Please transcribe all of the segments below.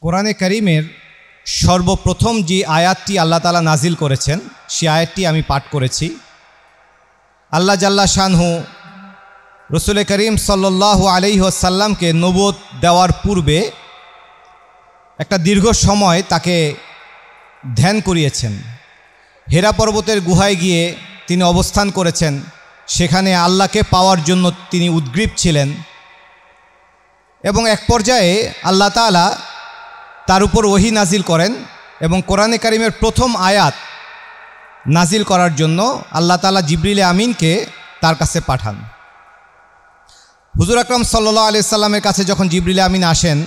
কোরআনে কারীমের সর্বপ্রথম যে আয়াতটি আল্লাহ তাআলা নাজিল করেছেন সেই আয়াতটি আমি পাঠ করেছি। আল্লাহ জাল্লা শানহু রসুল করিম সাল্লাল্লাহু আলাইহি ওয়াসাল্লামকে নবুয়ত দেওয়ার পূর্বে একটা দীর্ঘ সময় তাকে ধ্যান করিয়েছেন। হেরা পর্বতের গুহায় গিয়ে তিনি অবস্থান করেছেন, সেখানে আল্লাহকে পাওয়ার জন্য তিনি উদ্গ্রীব ছিলেন এবং এক পর্যায়ে আল্লাহ তাআলা তার উপর ওহী নাজিল করেন এবং কোরআনে কারীমের প্রথম আয়াত নাজিল করার জন্য আল্লাহ তাআলা জিবরিল আমিনকে তার কাছে পাঠান। হুজুর আকরাম সাল্লাল্লাহু আলাইহি সাল্লামের কাছে যখন জিবরিল আমিন আসেন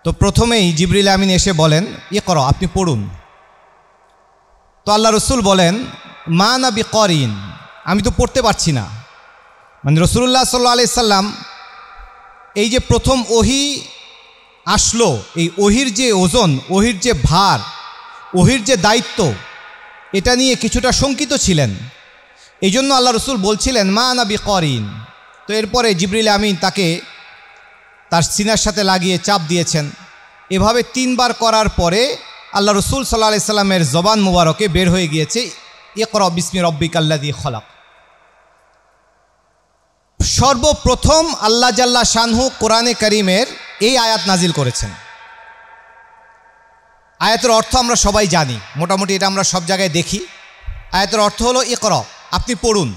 তো প্রথমেই জিবরিল আমিন এসে বলেন, ইকরা, আপনি পড়ুন। তো আল্লাহ রসুল বলেন, মা না বিকরিন, আমি তো পড়তে পারছি না। মানে রাসূলুল্লাহ সাল্লাল্লাহু আলাইহি সাল্লাম এই যে প্রথম ওহী আসলো, এই ওহির যে ওজন, ওহির যে ভার, ওহির যে দায়িত্ব, এটা নিয়ে কিছুটা শঙ্কিত ছিলেন। এই জন্য আল্লাহ রসুল বলছিলেন মা না বিকরিন। তো এরপরে জিবরিল আমিন তাকে তার সিনার সাথে লাগিয়ে চাপ দিয়েছেন। এভাবে 3 বার করার পরে আল্লাহ রসুল সাল্লাল্লাহু আলাইহি সাল্লামের জবান মুবারকে বের হয়ে গিয়েছে, ইকরা বিসমি রব্বিকাল্লাযী খলাক। সর্বপ্রথম আল্লাহ জাল্লা শানহু কোরআনে কারীমের এই আয়াত নাজিল করেছেন। আয়াতের অর্থ আমরা সবাই জানি, মোটামুটি এটা আমরা সব জায়গায় দেখি। আয়াতের অর্থ হলো ইকরা, আপনি পড়ুন।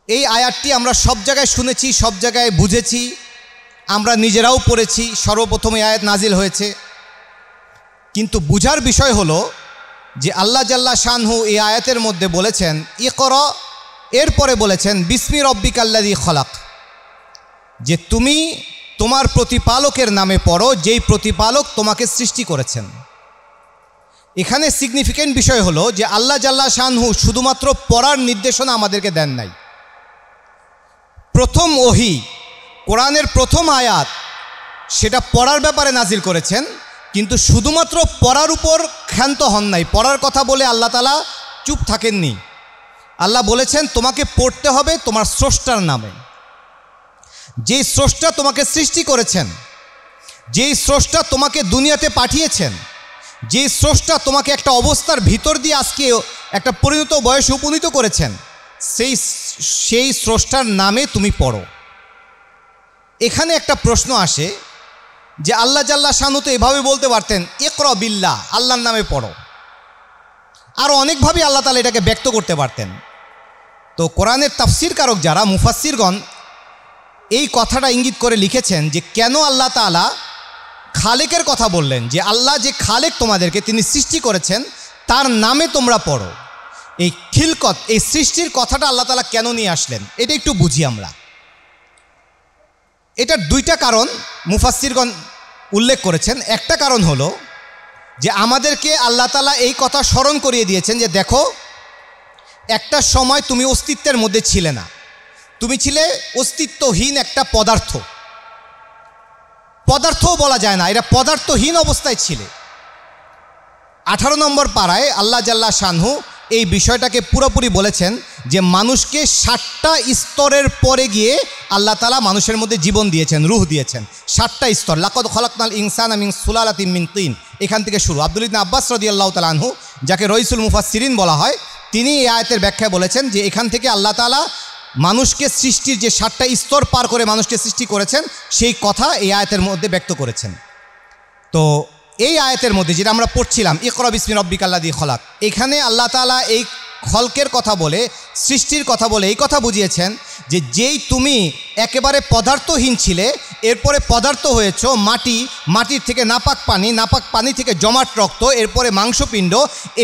এই আয়াতটি আমরা সব জায়গায় শুনেছি, সব জায়গায় বুঝেছি, আমরা নিজেরাও পড়েছি। সর্বপ্রথম এই আয়াত নাজিল হয়েছে, কিন্তু বুঝার বিষয় হলো যে আল্লাহ জাল্লা শানহু এই আয়াতের মধ্যে বলেছেন ইকরা, এরপরে বলেছেন বিসমি রব্বিকাল্লাযী খলাক, যে তুমি তোমার প্রতিপালকের নামে পড়ো, যেই প্রতিপালক তোমাকে সৃষ্টি করেছেন। এখানে সিগনিফিকেন্ট বিষয় হলো যে আল্লাহ জাল্লা শানহু শুধুমাত্র পড়ার নির্দেশনা আমাদেরকে দেন নাই। প্রথম ওহী, কোরআনের প্রথম আয়াত, সেটা পড়ার ব্যাপারে নাজিল করেছেন, কিন্তু শুধুমাত্র পড়ার উপর ক্ষান্ত হন নাই। পড়ার কথা বলে আল্লাহ তাআলা চুপ থাকেননি। আল্লাহ বলেছেন তোমাকে পড়তে হবে তোমার স্রষ্টার নামে, যেই স্রষ্টা তোমাকে সৃষ্টি করেছেন, যেই স্রষ্টা তোমাকে দুনিয়াতে পাঠিয়েছেন, যেই স্রষ্টা তোমাকে একটা অবস্থার ভিতর দিয়ে আজকে একটা পরিণত বয়সে উপনীত করেছেন, সেই স্রষ্টার নামে তুমি পড়ো। এখানে একটা প্রশ্ন আসে যে আল্লাহ জাল্লা শানহু তো এভাবে বলতে পারতেন ইকরা বিল্লাহ, আল্লাহর নামে পড়ো। আর অনেকভাবে আল্লাহ তাআলা এটাকে ব্যক্ত করতে পারতেন। তো কোরআনের তাফসির কারক যারা, মুফাসসিরগণ, এই কথাটা ইঙ্গিত করে লিখেছেন যে কেন আল্লাহ তাআলা খালেকের কথা বললেন, যে আল্লাহ যে খালেক তোমাদেরকে তিনি সৃষ্টি করেছেন তার নামে তোমরা পড়ো। এই খিলকত, এই সৃষ্টির কথাটা আল্লাহ তাআলা কেন নিয়ে আসলেন, এটা একটু বুঝি আমরা। এটার 2টা কারণ মুফাসসিরগণ উল্লেখ করেছেন। একটা কারণ হলো যে আমাদেরকে আল্লাহ তাআলা এই কথা স্মরণ করিয়ে দিয়েছেন যে দেখো, একটা সময় তুমি অস্তিত্বের মধ্যে ছিলে না, তুমি ছিলে অস্তিত্বহীন একটা পদার্থ। পদার্থও বলা যায় না, এটা পদার্থহীন অবস্থায় ছিলে। 18 নম্বর পারায় আল্লাহ জাল্লা শানহু এই বিষয়টাকে পুরোপুরি বলেছেন যে মানুষকে 7টা স্তরের পরে গিয়ে আল্লাহ তাআলা মানুষের মধ্যে জীবন দিয়েছেন, রূহ দিয়েছেন। 7টা স্তর, লাকাদ খলাকনাল ইনসানা মিন সুলালাতিন মিন তিন, এখান থেকে শুরু। আব্দুল্লাহ ইবনে আব্বাস রাদিয়াল্লাহু তাআলা আনহু, যাকে রইসুল মুফাসসিরিন বলা হয়, তিনি এই আয়াতের ব্যাখ্যায় বলেছেন যে এখান থেকে আল্লাহ তাআলা মানুষকে সৃষ্টির যে 7টা স্তর পার করে মানুষকে সৃষ্টি করেছেন সেই কথা এই আয়াতের মধ্যে ব্যক্ত করেছেন। তো এই আয়াতের মধ্যে যেটা আমরা পড়ছিলাম ইকরা বিসমি রব্বিকাল্লাযী খলাক, এখানে আল্লাহ তাআলা এই খলকের কথা বলে, সৃষ্টির কথা বলে এই কথা বুঝিয়েছেন যে যেই তুমি একেবারে পদার্থহীন ছিলে, এরপরে পদার্থ হয়েছ মাটি, মাটির থেকে নাপাক পানি, নাপাক পানি থেকে জমাট রক্ত, এরপরে মাংসপিণ্ড,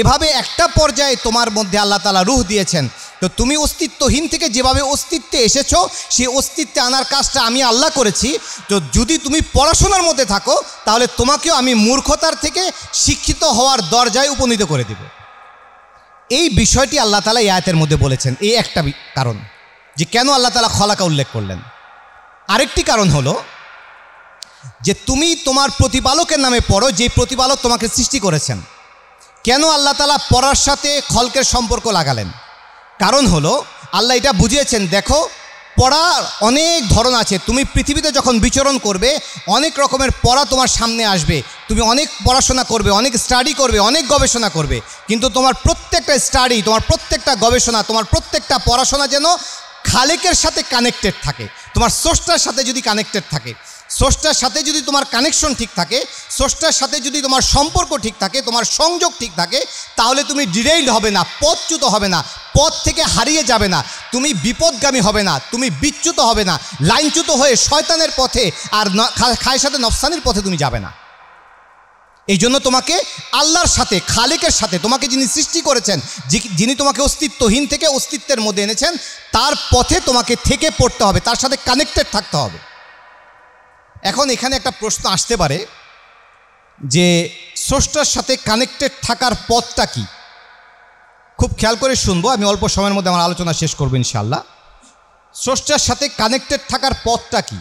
এভাবে একটা পর্যায়ে তোমার মধ্যে আল্লাহ তাআলা রূহ দিয়েছেন। তো তুমি অস্তিত্বহীন থেকে যেভাবে অস্তিত্বে এসেছো, সেই অস্তিত্বে আনার কাজটা আমি আল্লাহ করেছি। তো যদি তুমি পড়াশোনার মধ্যে থাকো তাহলে তোমাকেও আমি মূর্খতার থেকে শিক্ষিত হওয়ার দরজায় উপনীত করে দেব। এই বিষয়টি আল্লাহ তাআলা এই আয়াতের মধ্যে বলেছেন। এই একটা কারণ যে কেন আল্লাহ তাআলা খলাকা উল্লেখ করলেন। আরেকটি কারণ হলো যে তুমি তোমার প্রতিপালকের নামে পড়ো, যে প্রতিপালক তোমাকে সৃষ্টি করেছেন। কেন আল্লাহ তাআলা পড়ার সাথে খলকের সম্পর্ক লাগালেন? কারণ হলো আল্লাহ এটা বুঝিয়েছেন, দেখো পড়ার অনেক ধরন আছে। তুমি পৃথিবীতে যখন বিচরণ করবে অনেক রকমের পড়া তোমার সামনে আসবে, তুমি অনেক পড়াশোনা করবে, অনেক স্টাডি করবে, অনেক গবেষণা করবে, কিন্তু তোমার প্রত্যেকটা স্টাডি, তোমার প্রত্যেকটা গবেষণা, তোমার প্রত্যেকটা পড়াশোনা যেন খালেকের সাথে কানেক্টেড থাকে, তোমার স্রষ্টার সাথে যদি কানেক্টেড থাকে, স্রষ্টার সাথে যদি তোমার কানেকশন ঠিক থাকে, স্রষ্টার সাথে যদি তোমার সম্পর্ক ঠিক থাকে, তোমার সংযোগ ঠিক থাকে, তাহলে তুমি ডিরেইলড হবে না, পথচ্যুত হবে না, পথ থেকে হারিয়ে যাবে না, তুমি বিপদগামী হবে না, তুমি বিচ্যুত হবে না, লাইনচ্যুত হয়ে শয়তানের পথে আর খায়সাতে নফসানির পথে তুমি যাবে না। এই জন্য তোমাকে আল্লাহর সাথে, খালেকের সাথে, তোমাকে যিনি সৃষ্টি করেছেন, যিনি তোমাকে অস্তিত্বহীন থেকে অস্তিত্বের মধ্যে এনেছেন, তার পথে তোমাকে থেকে পড়তে হবে, তার সাথে কানেক্টেড থাকতে হবে। এখন এখানে একটা প্রশ্ন আসতে পারে যে স্রষ্টার সাথে কানেক্টেড থাকার পথটা কি? খুব খেয়াল করে শুনবো, আমি অল্প সময়ের মধ্যে আমার আলোচনা শেষ করবো ইনশাআল্লাহ। স্রষ্টার সাথে কানেক্টেড থাকার পথটা কি?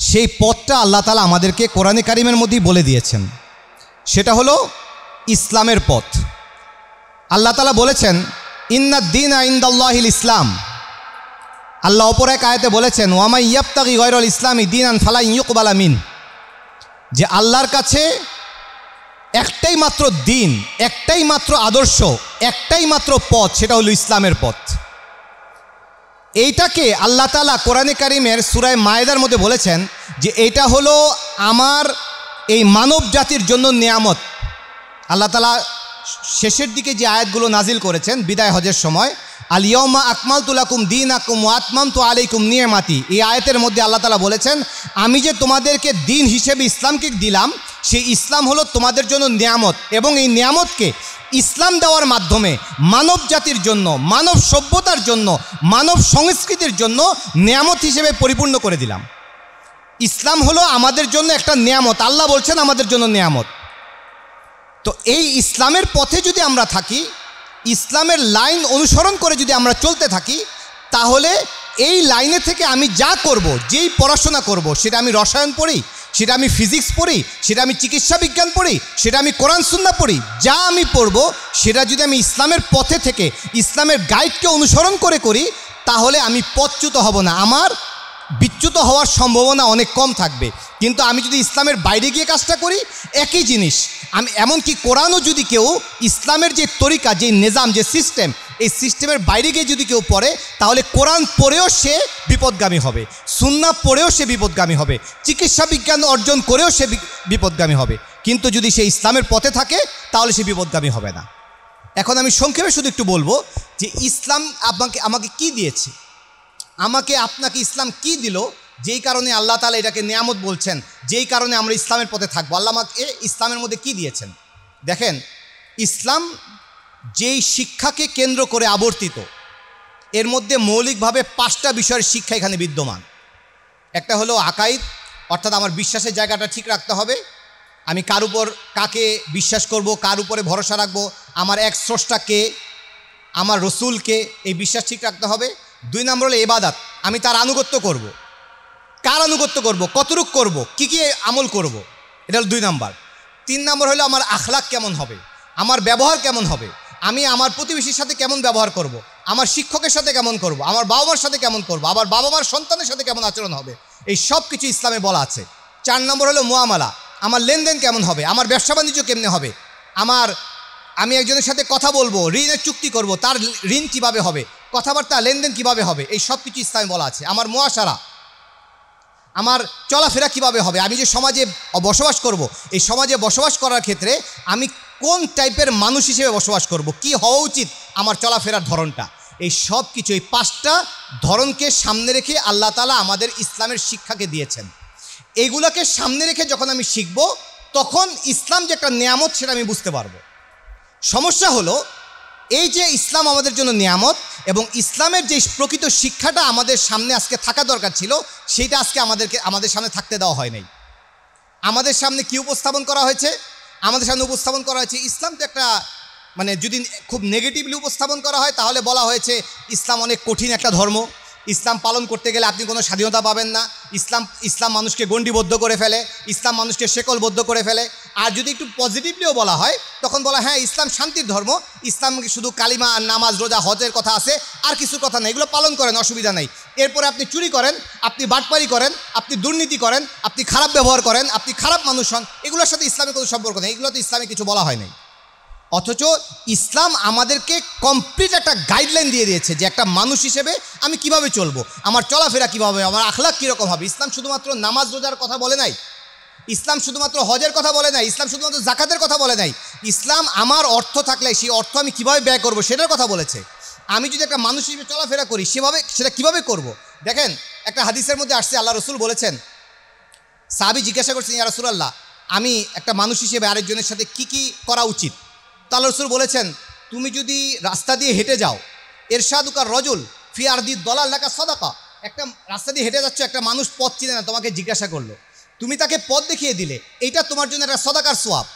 সেই পথটা আল্লাহ তাআলা আমাদেরকে কোরআনে কারিমের মধ্যেই বলে দিয়েছেন। সেটা হলো ইসলামের পথ। আল্লাহ তাআলা বলেছেন, ইন্নাদ দীনা ইনদাল্লাহিল ইসলাম। আল্লাহ অপর এক আয়াতে বলেছেন, ওয়ামাই ইয়াবতাগি গায়রাল ইসলামি দীনান ফালা ইউকবালা মিন, যে আল্লাহর কাছে একটাই মাত্র দিন, একটাই মাত্র আদর্শ, একটাই মাত্র পথ, সেটা হলো ইসলামের পথ। এইটাকে আল্লাহ তাআলা কোরআনে কারিমের সূরা মায়েদার মধ্যে বলেছেন যে এটা হলো আমার এই মানব জাতির জন্য নিয়ামত। আল্লাহ তাআলা শেষের দিকে যে আয়াতগুলো নাজিল করেছেন বিদায় হজের সময়, আল ইয়াউমা আকমালতু লাকুম দীনাকুম ওয়া আতমামতু আলাইকুম নিয়ামাতি, এই আয়াতের মধ্যে আল্লাহ তাআলা বলেছেন, আমি যে তোমাদেরকে দিন হিসেবে ইসলামকে দিলাম, সেই ইসলাম হলো তোমাদের জন্য নিয়ামত, এবং এই নিয়ামতকে ইসলাম দেওয়ার মাধ্যমে মানব জাতির জন্য, মানব সভ্যতার জন্য, মানব সংস্কৃতির জন্য নিয়ামত হিসেবে পরিপূর্ণ করে দিলাম। ইসলাম হলো আমাদের জন্য একটা নিয়ামত, আল্লাহ বলছেন আমাদের জন্য নিয়ামত। তো এই ইসলামের পথে যদি আমরা থাকি, ইসলামের লাইন অনুসরণ করে যদি আমরা চলতে থাকি, তাহলে এই লাইনে থেকে আমি যা করব, যেই পড়াশোনা করব, সেটা আমি রসায়ন পড়ি, সেটা আমি ফিজিক্স পড়ি, সেটা আমি চিকিৎসা বিজ্ঞান পড়ি, সেটা আমি কোরআন সুন্নাহ পড়ি, যা আমি পড়ব সেটা যদি আমি ইসলামের পথে থেকে, ইসলামের গাইডকে অনুসরণ করে করি, তাহলে আমি পথচ্যুত হব না, আমার বিচ্যুত হওয়ার সম্ভাবনা অনেক কম থাকবে। কিন্তু আমি যদি ইসলামের বাইরে গিয়ে কাজটা করি, একই জিনিস, আমি এমনকি কোরআনও যদি কেউ ইসলামের যে তরিকা, যে নিজাম, যে সিস্টেম, এই সিস্টেমের বাইরে গিয়ে যদি কেউ পড়ে, তাহলে কোরআন পড়েও সে বিপদগামী হবে, সুন্নাহ পড়েও সে বিপদগামী হবে, চিকিৎসা বিজ্ঞান অর্জন করেও সে বিপদগামী হবে। কিন্তু যদি সে ইসলামের পথে থাকে, তাহলে সে বিপদগামী হবে না। এখন আমি সংক্ষেপে শুধু একটু বলবো যে ইসলাম আমাকে কি দিয়েছে, আমাকে আপনাকে ইসলাম কি দিল, যেই কারণে আল্লাহ তাআলা এটাকে নিয়ামত বলছেন, যেই কারণে আমরা ইসলামের পথে থাকবো। আল্লাহ আমাকে ইসলামের মধ্যে কি দিয়েছেন? দেখেন, ইসলাম যেই শিক্ষাকে কেন্দ্র করে আবর্তিত, এর মধ্যে মৌলিকভাবে 5টা বিষয়ের শিক্ষা এখানে বিদ্যমান। একটা হলো আকাইদ, অর্থাৎ আমার বিশ্বাসের জায়গাটা ঠিক রাখতে হবে, আমি কার উপর কাকে বিশ্বাস করব, কার উপরে ভরসা রাখবো, আমার এক স্রষ্টাকে, আমার রসুলকে, এই বিশ্বাস ঠিক রাখতে হবে। 2 নম্বর হলো ইবাদত, আমি তার আনুগত্য করব। কার আনুগত্য করব, কতটুক করব, কি কি আমল করব, এটা হলো 2 নম্বর। 3 নম্বর হলো আমার আখলাক কেমন হবে, আমার ব্যবহার কেমন হবে, আমি আমার প্রতিবেশীর সাথে কেমন ব্যবহার করব, আমার শিক্ষকের সাথে কেমন করব, আমার বাবা মার সাথে কেমন করব, আবার বাবা মার সন্তানের সাথে কেমন আচরণ হবে, এই সব কিছু ইসলামে বলা আছে। 4 নম্বর হলো মুআমালা, আমার লেনদেন কেমন হবে, আমার ব্যবসা বাণিজ্য কেমনে হবে, আমি একজনের সাথে কথা বলবো, ঋণের চুক্তি করব, তার ঋণ কিভাবে হবে, কথাবার্তা লেনদেন কিভাবে হবে, এই সব কিছু ইসলামে বলা আছে। আমার মুআশারা, আমার চলাফেরা কিভাবে হবে, আমি যে সমাজে বসবাস করব, এই সমাজে বসবাস করার ক্ষেত্রে আমি কোন টাইপের মানুষ হিসেবে বসবাস করব, কি হওয়া উচিত আমার চলাফেরার ধরনটা, এই সব কিছু, এই 5টা ধরনকে সামনে রেখে আল্লাহ তাআলা আমাদের ইসলামের শিক্ষাকে দিয়েছেন। এইগুলোকে সামনে রেখে যখন আমি শিখব, তখন ইসলাম যে একটা নিয়ামত সেটা আমি বুঝতে পারবো। সমস্যা হলো, এই যে ইসলাম আমাদের জন্য নিয়ামত, এবং ইসলামের যে প্রকৃত শিক্ষাটা আমাদের সামনে আজকে থাকা দরকার ছিল, সেইটা আজকে আমাদের সামনে থাকতে দেওয়া হয় নাই। আমাদের সামনে কি উপস্থাপন করা হয়েছে? আমাদের সামনে উপস্থাপন করা হয়েছে ইসলাম তো একটা, মানে যদি খুব নেগেটিভলি উপস্থাপন করা হয়, তাহলে বলা হয়েছে ইসলাম অনেক কঠিন একটা ধর্ম, ইসলাম পালন করতে গেলে আপনি কোনো স্বাধীনতা পাবেন না, ইসলাম মানুষকে গণ্ডিবদ্ধ করে ফেলে, ইসলাম মানুষকে শেকলবদ্ধ করে ফেলে। আর যদি একটু পজিটিভলিও বলা হয় তখন বলা হ্যাঁ ইসলাম শান্তির ধর্ম, ইসলাম শুধু কালিমা আর নামাজ রোজা হজের কথা আছে, আর কিছুর কথা নেই, এগুলো পালন করেন, অসুবিধা নেই। এরপরে আপনি চুরি করেন, আপনি বাটপারি করেন, আপনি দুর্নীতি করেন, আপনি খারাপ ব্যবহার করেন, আপনি খারাপ মানুষ হন, এগুলোর সাথে ইসলামের কোনো সম্পর্ক নেই, এগুলো তো ইসলামে কিছু বলা হয় নাই। অথচ ইসলাম আমাদেরকে কমপ্লিট একটা গাইডলাইন দিয়ে দিয়েছে যে একটা মানুষ হিসেবে আমি কিভাবে চলবো, আমার চলাফেরা কীভাবে, আমার আখলাক কীরকম হবে। ইসলাম শুধুমাত্র নামাজ রোজার কথা বলে নাই, ইসলাম শুধুমাত্র হজের কথা বলে নাই, ইসলাম শুধুমাত্র জাকাতের কথা বলে নাই। ইসলাম আমার অর্থ থাকলে সেই অর্থ আমি কীভাবে ব্যয় করবো সেটার কথা বলেছে। আমি যদি একটা মানুষ হিসেবে চলাফেরা করি সেটা কীভাবে করব। দেখেন একটা হাদিসের মধ্যে আসছে, আল্লাহ রসুল বলেছেন, সাহাবী জিজ্ঞাসা করছেন ইয়া রাসূলুল্লাহ আমি একটা মানুষ হিসেবে আরেকজনের সাথে কি কি করা উচিত। তো আল্লাহ রসুল বলেছেন, তুমি যদি রাস্তা দিয়ে হেঁটে যাও, এরশাদুকার রজুল ফি আরদি দলাল লাকা সাদাকা, একটা রাস্তা দিয়ে হেঁটে যাচ্ছ, একটা মানুষ পথ চিনে না, তোমাকে জিজ্ঞাসা করলো, তুমি তাকে পথ দেখিয়ে দিলে, এইটা তোমার জন্য একটা সদাকার সোয়াব।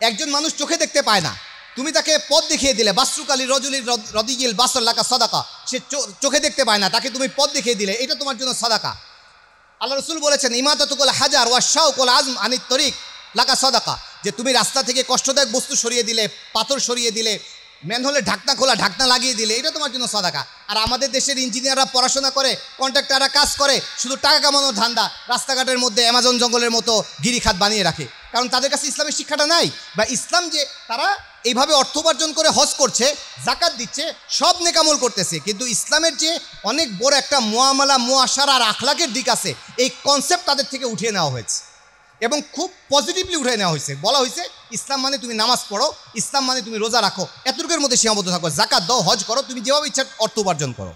একজন মানুষ চোখে দেখতে পায় না, তুমি তাকে পথ দেখিয়ে দিলে, বাসরুকালি রজুলির রদিগিল বাসর লাকা সাদাকা, সে চোখে দেখতে পায় না, তাকে তুমি পথ দেখিয়ে দিলে, এটা তোমার জন্য সাদাকা। আল্লাহ রসুল বলেছেন ইমাদাতুল হাজার ওয়া শাউকুল আজম আনিত তরিক লাকা সাদাকা, যে তুমি রাস্তা থেকে কষ্টদায়ক বস্তু সরিয়ে দিলে, পাথর সরিয়ে দিলে, ম্যানহোলের ঢাকনা খোলা, ঢাকনা লাগিয়ে দিলে, এটা তোমার জন্য সাদাকা। আর আমাদের দেশের ইঞ্জিনিয়াররা পড়াশোনা করে, কন্ট্রাক্টররা কাজ করে, শুধু টাকা কামানোর ধান্দা, রাস্তাঘাটের মধ্যে অ্যামাজন জঙ্গলের মতো গিরিখাত বানিয়ে রাখে, কারণ তাদের কাছে ইসলামের শিক্ষাটা নাই। বা ইসলাম যে তারা এইভাবে অর্থ উপার্জন করে হজ করছে, জাকাত দিচ্ছে, সব নেকামল করতেছে, কিন্তু ইসলামের যে অনেক বড় একটা মুআমালা, মুআশারা আর আখলাকের দিক আছে, এই কনসেপ্ট তাদের থেকে উঠিয়ে নেওয়া হয়েছে এবং খুব পজিটিভলি উঠে নেওয়া হয়েছে। বলা হয়েছে ইসলাম মানে তুমি নামাজ পড়ো, ইসলাম মানে তুমি রোজা রাখো, এতটুকুর মধ্যে সীমাবদ্ধ থাকো, জাকাত দাও, হজ করো, তুমি যেভাবে ইচ্ছা অর্থ উপার্জন করো।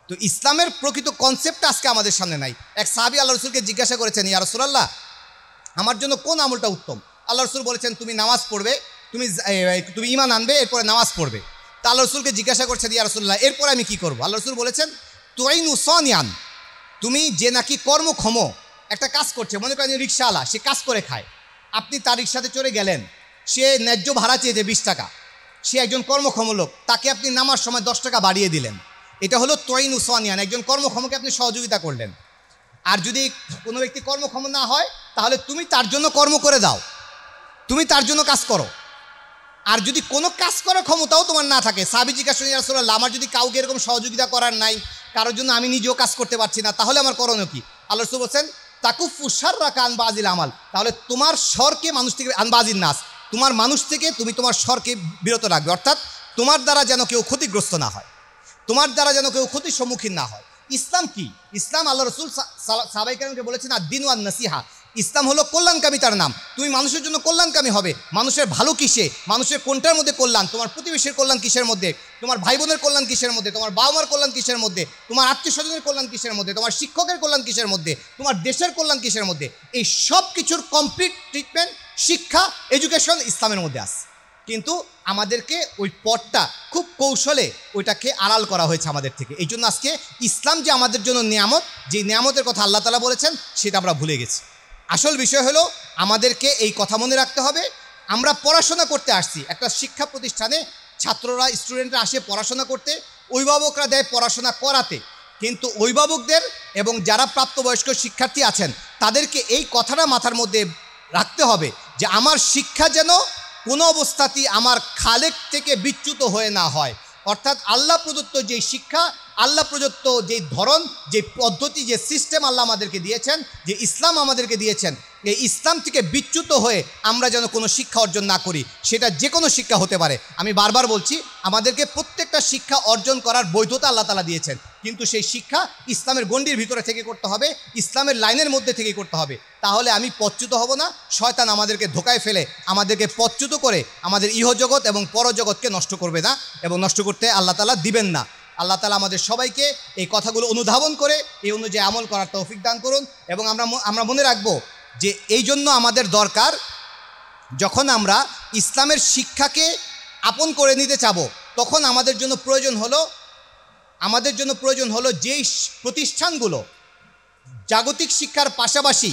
তো ইসলামের প্রকৃত কনসেপ্টটা আজকে আমাদের সামনে নাই। এক সাহাবী আল্লাহ রসুলকে জিজ্ঞাসা করেছেন, ইয়া রাসূলুল্লাহ আমার জন্য কোন আমলটা উত্তম। আল্লাহ রসুল বলেছেন তুমি নামাজ পড়বে, তুমি ঈমান আনবে, এরপরে নামাজ পড়বে। তা আল্লাহ রসুলকে জিজ্ঞাসা করছেন, ইয়া রাসূলুল্লাহ এরপরে আমি কি করবো। আল্লাহ রসুল বলেছেন তুইনু সানিয়ান, তুমি যে নাকি কর্মক্ষম একটা কাজ করছে, মনে করেন রিক্সাওয়ালা, সে কাজ করে খায়, আপনি তার রিক্সাতে চড়ে গেলেন, সে ন্যায্য ভাড়া চেয়েছে 20 টাকা, সে একজন কর্মক্ষম লোক, তাকে আপনি নামার সময় 10 টাকা বাড়িয়ে দিলেন, এটা হলো তুইনু সানিয়ান, একজন কর্মক্ষমকে আপনি সহযোগিতা করলেন। আর যদি কোনো ব্যক্তি কর্মক্ষম না হয় তাহলে তুমি তার জন্য কর্ম করে দাও, তুমি তার জন্য কাজ করো। আর যদি কোনো কাজ করার ক্ষমতাও তোমার না থাকে, সাহাবী জিজ্ঞাসা করেন ইয়া রাসূলুল্লাহ আমার যদি কাউকে এরকম সহযোগিতা করার নাই, কারোর জন্য আমি নিজেও কাজ করতে পারছি না, তাহলে আমার করণীয় কি। আল্লাহ রাসূল বলেন তাকুফু শাররাকা আন বাযিল আমাল, তাহলে তোমার শরকে মানুষ থেকে, আন বাযিন নাস, তোমার মানুষ থেকে তুমি তোমার শরকে বিরত রাখবে, অর্থাৎ তোমার দ্বারা যেন কেউ ক্ষতিগ্রস্ত না হয়, তোমার দ্বারা যেন কেউ ক্ষতির সম্মুখীন না হয়। ইসলাম কি? ইসলাম আল্লাহ রসুল সাহাবায়ে কেরামকে বলেছেন আদ-দীন ওয়ান নাসিহা, ইসলাম হলো কল্যাণকামিতার নাম। তুমি মানুষের জন্য কল্যাণকামী হবে। মানুষের ভালো কিসে, মানুষের কোনটার মধ্যে কল্যাণ, তোমার প্রতিবেশীর কল্যাণ কিসের মধ্যে, তোমার ভাই বোনের কল্যাণ কিসের মধ্যে, তোমার বাবা মার কল্যাণ কিসের মধ্যে, তোমার আত্মীয় স্বজনের কল্যাণ কিসের মধ্যে, তোমার শিক্ষকের কল্যাণ কিসের মধ্যে, তোমার দেশের কল্যাণ কিসের মধ্যে, এই সব কিছুর কমপ্লিট ট্রিটমেন্ট, শিক্ষা, এডুকেশন ইসলামের মধ্যে আছে। কিন্তু আমাদেরকে ওই পথটা খুব কৌশলে ওইটাকে আড়াল করা হয়েছে আমাদের থেকে। এই জন্য আজকে ইসলাম যে আমাদের জন্য নিয়ামত, যে নিয়ামতের কথা আল্লাহ তাআলা বলেছেন সেটা আমরা ভুলে গেছি। আসল বিষয় হলো আমাদেরকে এই কথা মনে রাখতে হবে, আমরা পড়াশোনা করতে আসছি একটা শিক্ষা প্রতিষ্ঠানে, ছাত্ররা স্টুডেন্টরা আসে পড়াশোনা করতে, অভিভাবকরা দেয় পড়াশোনা করাতে, কিন্তু অভিভাবকদের এবং যারা প্রাপ্তবয়স্ক শিক্ষার্থী আছেন তাদেরকে এই কথাটা মাথার মধ্যে রাখতে হবে যে আমার শিক্ষা যেন কোনো অবস্থাতেই আমার খালেক থেকে বিচ্যুত হয়ে না হয়। অর্থাৎ আল্লাহ প্রদত্ত যেই শিক্ষা, আল্লাহ প্রদত্ত যেই ধরন, যে পদ্ধতি, যে সিস্টেম আল্লাহ আমাদেরকে দিয়েছেন, যে ইসলাম আমাদেরকে দিয়েছেন, এই ইসলাম থেকে বিচ্যুত হয়ে আমরা যেন কোনো শিক্ষা অর্জন না করি। সেটা যে কোনো শিক্ষা হতে পারে। আমি বারবার বলছি আমাদেরকে প্রত্যেকটা শিক্ষা অর্জন করার বৈধতা আল্লাহ তাআলা দিয়েছেন, কিন্তু সেই শিক্ষা ইসলামের গণ্ডির ভিতরে থেকে করতে হবে, ইসলামের লাইনের মধ্যে থেকে করতে হবে। তাহলে আমি পথচ্যুত হব না, শয়তান আমাদেরকে ধোকায় ফেলে আমাদেরকে পথচ্যুত করে আমাদের ইহজগৎ এবং পরজগৎকে নষ্ট করবে না, এবং নষ্ট করতে আল্লাহ তাআলা দিবেন না। আল্লাহ তাআলা আমাদের সবাইকে এই কথাগুলো অনুধাবন করে এই অনুযায়ী আমল করার তৌফিক দান করুন। এবং আমরা মনে রাখবো যে এই জন্য আমাদের দরকার, যখন আমরা ইসলামের শিক্ষাকে আপন করে নিতে চাবো তখন আমাদের জন্য প্রয়োজন হলো যেই প্রতিষ্ঠানগুলো জাগতিক শিক্ষার পাশাপাশি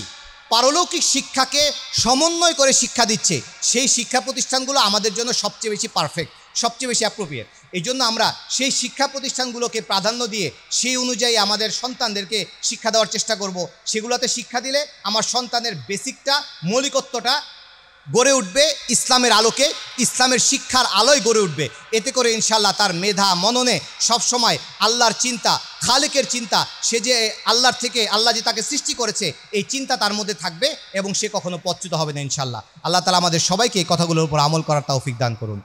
পারলৌকিক শিক্ষাকে সমন্বয় করে শিক্ষা দিচ্ছে, সেই শিক্ষা প্রতিষ্ঠানগুলো আমাদের জন্য সবচেয়ে বেশি পারফেক্ট, সবচেয়ে বেশি অ্যাপ্রোপ্রিয়েট। এই জন্য আমরা সেই শিক্ষা প্রতিষ্ঠানগুলোকে প্রাধান্য দিয়ে সেই অনুযায়ী আমাদের সন্তানদেরকে শিক্ষা দেওয়ার চেষ্টা করব। সেগুলোতে শিক্ষা দিলে আমার সন্তানের বেসিকটা, মৌলিকত্বটা গড়ে উঠবে ইসলামের আলোকে, ইসলামের শিক্ষার আলোয় গড়ে উঠবে। এতে করে ইনশাআল্লাহ তার মেধা মননে সবসময় আল্লাহর চিন্তা, খালেকের চিন্তা, সে যে আল্লাহর থেকে, আল্লাহ যে তাকে সৃষ্টি করেছে এই চিন্তা তার মধ্যে থাকবে এবং সে কখনো পচ্যুত হবে না ইনশাআল্লাহ। আল্লাহ তাআলা আমাদের সবাইকে এই কথাগুলোর উপর আমল করার তৌফিক দান করুন।